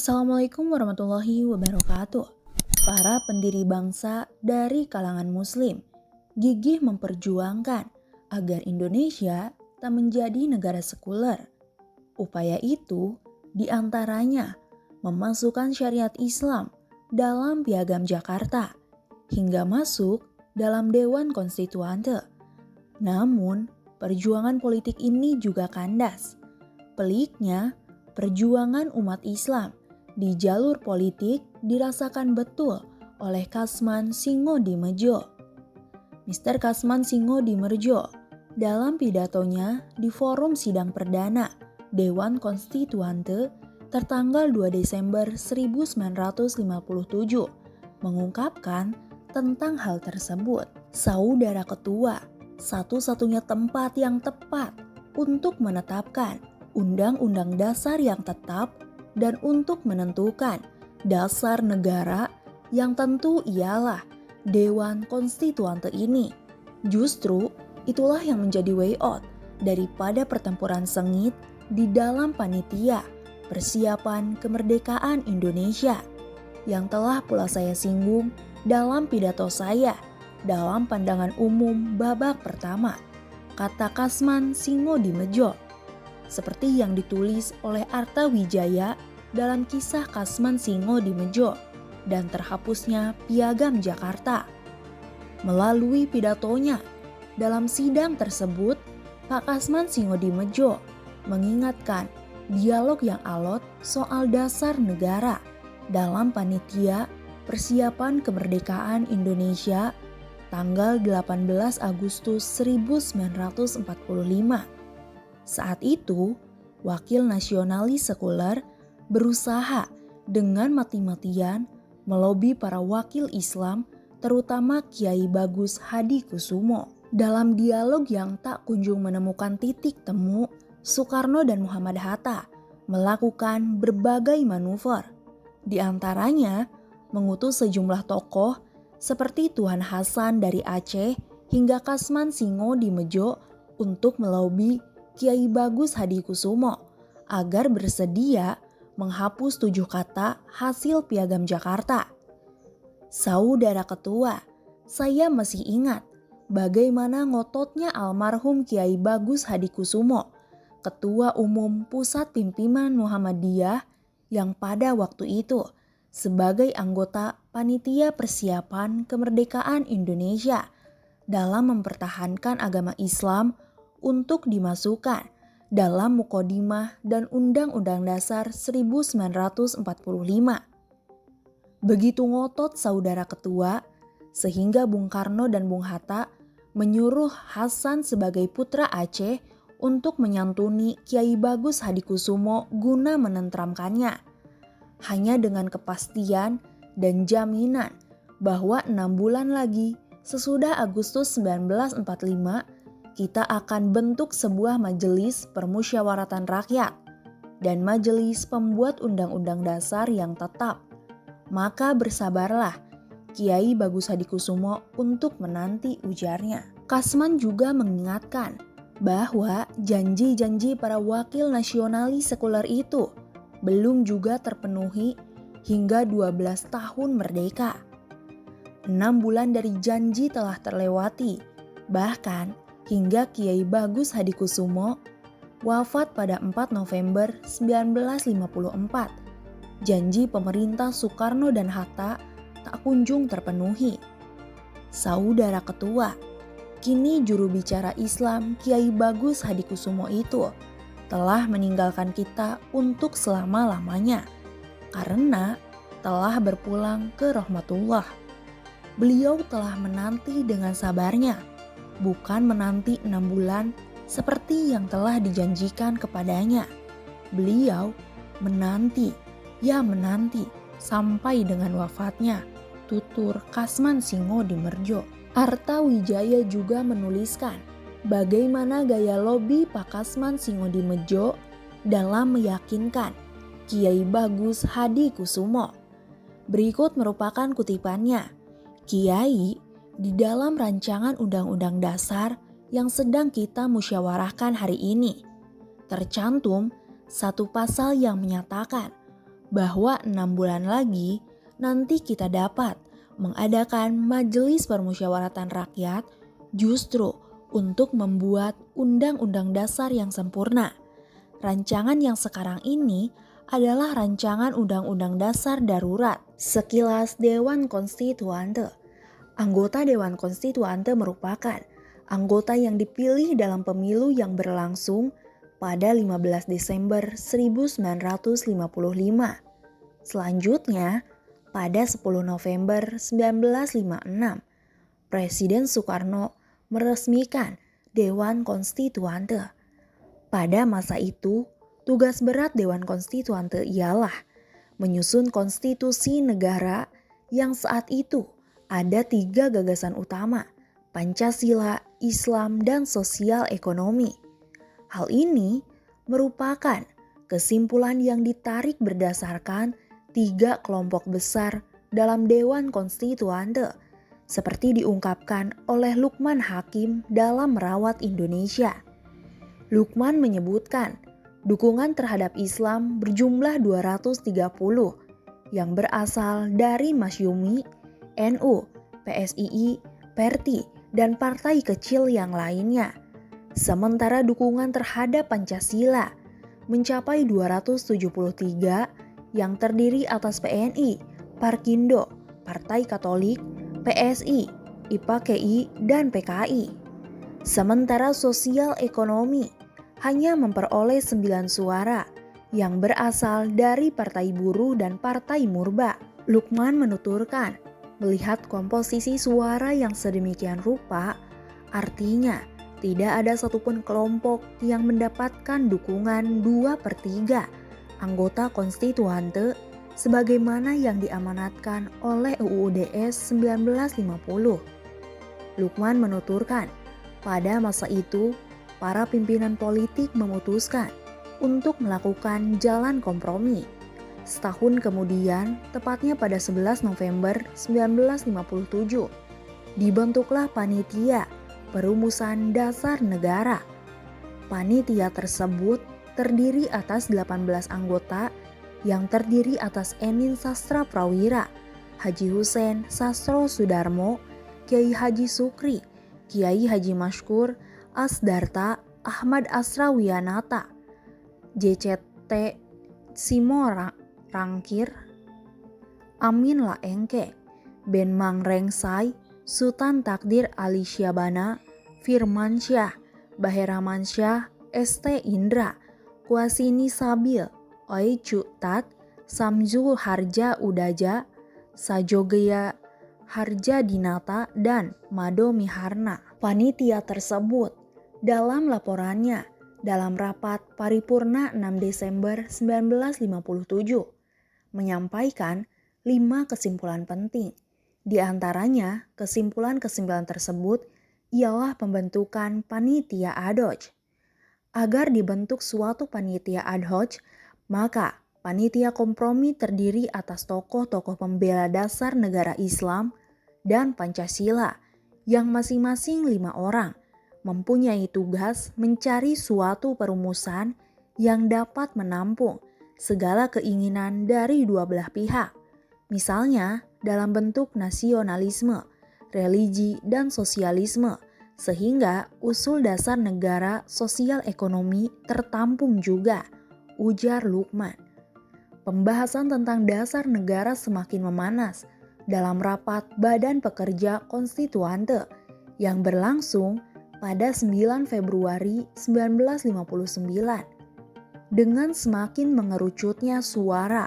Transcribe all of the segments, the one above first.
Assalamualaikum warahmatullahi wabarakatuh. Para pendiri bangsa dari kalangan muslim gigih memperjuangkan agar Indonesia tak menjadi negara sekuler. Upaya itu diantaranya memasukkan syariat Islam dalam Piagam Jakarta hingga masuk dalam Dewan Konstituante. Namun, perjuangan politik ini juga kandas. Peliknya, perjuangan umat Islam di jalur politik dirasakan betul oleh Kasman Singodimedjo. Mr. Kasman Singodimedjo dalam pidatonya di forum sidang perdana Dewan Konstituante tertanggal 2 Desember 1957 mengungkapkan tentang hal tersebut. Saudara Ketua, satu-satunya tempat yang tepat untuk menetapkan Undang-Undang Dasar yang tetap dan untuk menentukan dasar negara yang tentu ialah Dewan Konstituante ini. Justru itulah yang menjadi way out daripada pertempuran sengit di dalam panitia persiapan kemerdekaan Indonesia yang telah pula saya singgung dalam pidato saya dalam pandangan umum babak pertama, kata Kasman Singodimedjo. Seperti yang ditulis oleh Arta Wijaya dalam kisah Kasman Singodimedjo dan terhapusnya Piagam Jakarta. Melalui pidatonya dalam sidang tersebut, Pak Kasman Singodimedjo mengingatkan dialog yang alot soal dasar negara dalam panitia persiapan kemerdekaan Indonesia tanggal 18 Agustus 1945. Saat itu, wakil nasionalis sekuler berusaha dengan mati-matian melobi para wakil Islam, terutama Kiai Bagus Hadikusumo. Dalam dialog yang tak kunjung menemukan titik temu, Soekarno dan Muhammad Hatta melakukan berbagai manuver. Di antaranya, mengutus sejumlah tokoh seperti Tuan Hasan dari Aceh hingga Kasman Singodimedjo untuk melobi Kiai Bagus Hadikusumo agar bersedia menghapus 7 kata hasil Piagam Jakarta. Saudara Ketua, saya masih ingat bagaimana ngototnya almarhum Kiai Bagus Hadikusumo, Ketua Umum Pusat Pimpinan Muhammadiyah yang pada waktu itu sebagai anggota Panitia Persiapan Kemerdekaan Indonesia dalam mempertahankan agama Islam untuk dimasukkan dalam Mukodimah dan Undang-Undang Dasar 1945. Begitu ngotot saudara ketua, sehingga Bung Karno dan Bung Hatta menyuruh Hasan sebagai putra Aceh untuk menyantuni Kiai Bagus Hadikusumo guna menentramkannya. Hanya dengan kepastian dan jaminan bahwa 6 bulan lagi sesudah Agustus 1945, kita akan bentuk sebuah majelis permusyawaratan rakyat dan majelis pembuat undang-undang dasar yang tetap. Maka bersabarlah Kiai Bagus Hadikusumo untuk menanti, ujarnya. Kasman juga mengingatkan bahwa janji-janji para wakil nasionalis sekuler itu belum juga terpenuhi hingga 12 tahun merdeka. 6 bulan dari janji telah terlewati, bahkan hingga Kiai Bagus Hadikusumo wafat pada 4 November 1954. Janji pemerintah Soekarno dan Hatta tak kunjung terpenuhi. Saudara Ketua, kini juru bicara Islam Kiai Bagus Hadikusumo itu telah meninggalkan kita untuk selama-lamanya karena telah berpulang ke rahmatullah. Beliau telah menanti dengan sabarnya, bukan menanti 6 bulan seperti yang telah dijanjikan kepadanya. Beliau menanti sampai dengan wafatnya, tutur Kasman Singodimedjo. Arta Wijaya juga menuliskan bagaimana gaya lobi Pak Kasman Singodimedjo dalam meyakinkan Kiai Bagus Hadikusumo. Berikut merupakan kutipannya. Kiai, di dalam rancangan Undang-Undang Dasar yang sedang kita musyawarahkan hari ini, tercantum satu pasal yang menyatakan bahwa 6 bulan lagi nanti kita dapat mengadakan Majelis Permusyawaratan Rakyat justru untuk membuat undang-undang dasar yang sempurna. Rancangan yang sekarang ini adalah rancangan undang-undang dasar darurat. Sekilas Dewan Konstituante. Anggota Dewan Konstituante merupakan anggota yang dipilih dalam pemilu yang berlangsung pada 15 Desember 1955. Selanjutnya, pada 10 November 1956, Presiden Soekarno meresmikan Dewan Konstituante. Pada masa itu, tugas berat Dewan Konstituante ialah menyusun konstitusi negara yang saat itu ada 3 gagasan utama, Pancasila, Islam, dan sosial ekonomi. Hal ini merupakan kesimpulan yang ditarik berdasarkan 3 kelompok besar dalam Dewan Konstituante, seperti diungkapkan oleh Lukman Hakim dalam Merawat Indonesia. Lukman menyebutkan dukungan terhadap Islam berjumlah 230 yang berasal dari Masyumi, NU, PSII, Perti, dan partai kecil yang lainnya. Sementara dukungan terhadap Pancasila mencapai 273 yang terdiri atas PNI, Parkindo, Partai Katolik, PSI, IPAKI, dan PKI. Sementara sosial ekonomi hanya memperoleh 9 suara yang berasal dari Partai Buruh dan Partai Murba. Lukman menuturkan, melihat komposisi suara yang sedemikian rupa, artinya tidak ada satupun kelompok yang mendapatkan dukungan 2/3 anggota konstituante sebagaimana yang diamanatkan oleh UUD 1950. Lukman menuturkan, pada masa itu para pimpinan politik memutuskan untuk melakukan jalan kompromi. Setahun kemudian, tepatnya pada 11 November 1957, dibentuklah Panitia Perumusan Dasar Negara. Panitia tersebut terdiri atas 18 anggota yang terdiri atas Emin Sastra Prawira, Haji Hussein Sastro Sudarmo, Kiai Haji Sukri, Kiai Haji Mashkur, Asdarta, Ahmad Asrawiyanata, JCT Simo Rangkir, Amin Laengke, Ben Mang Rengsai, Sultan Takdir Ali Syabana, Firman Syah, Baheraman Syah, ST Indra, Kuasini Sabil, Oi Tat, Samzu Harja Udaja, Sajogaya Harja Dinata, dan Mado Miharna. Panitia tersebut dalam laporannya dalam rapat paripurna 6 Desember 1957 menyampaikan 5 kesimpulan penting. Di antaranya, kesimpulan-kesimpulan tersebut ialah pembentukan panitia ad hoc. Agar dibentuk suatu panitia ad hoc, maka panitia kompromi terdiri atas tokoh-tokoh pembela dasar negara Islam dan Pancasila yang masing-masing 5 orang mempunyai tugas mencari suatu perumusan yang dapat menampung segala keinginan dari dua belah pihak. Misalnya dalam bentuk nasionalisme, religi, dan sosialisme, sehingga usul dasar negara sosial ekonomi tertampung juga, ujar Lukman. Pembahasan tentang dasar negara semakin memanas dalam rapat Badan Pekerja Konstituante yang berlangsung pada 9 Februari 1959. Dengan semakin mengerucutnya suara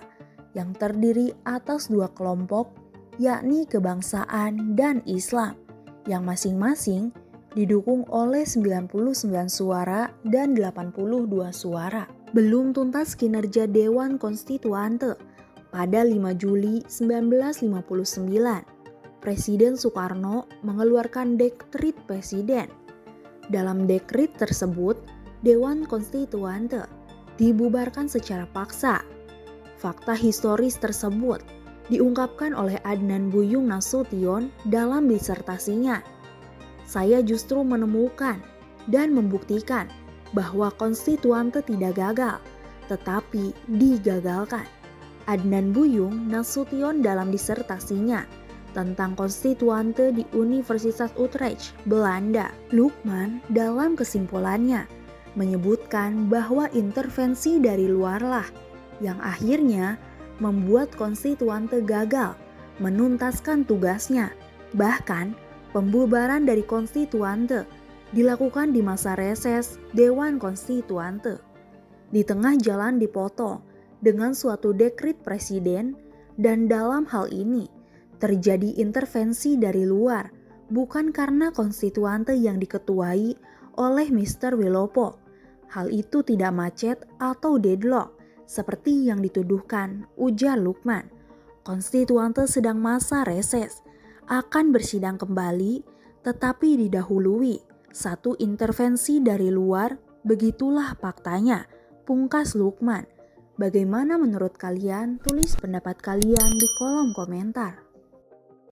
yang terdiri atas 2 kelompok, yakni kebangsaan dan Islam, yang masing-masing didukung oleh 99 suara dan 82 suara. Belum tuntas kinerja Dewan Konstituante pada 5 Juli 1959. Presiden Soekarno mengeluarkan dekret presiden. Dalam dekret tersebut, Dewan Konstituante dibubarkan secara paksa. Fakta historis tersebut diungkapkan oleh Adnan Buyung Nasution dalam disertasinya. Saya justru menemukan dan membuktikan bahwa konstituante tidak gagal, tetapi digagalkan. Adnan Buyung Nasution dalam disertasinya tentang konstituante di Universitas Utrecht, Belanda. Lukman dalam kesimpulannya menyebutkan bahwa intervensi dari luarlah yang akhirnya membuat konstituante gagal menuntaskan tugasnya. Bahkan pembubaran dari konstituante dilakukan di masa reses Dewan Konstituante. Di tengah jalan dipotong dengan suatu dekret presiden, dan dalam hal ini terjadi intervensi dari luar, bukan karena konstituante yang diketuai oleh Mr. Wilopo. Hal itu tidak macet atau deadlock seperti yang dituduhkan, ujar Lukman. Konstituante sedang masa reses, akan bersidang kembali, tetapi didahului satu intervensi dari luar, begitulah faktanya, pungkas Lukman. Bagaimana menurut kalian? Tulis pendapat kalian di kolom komentar.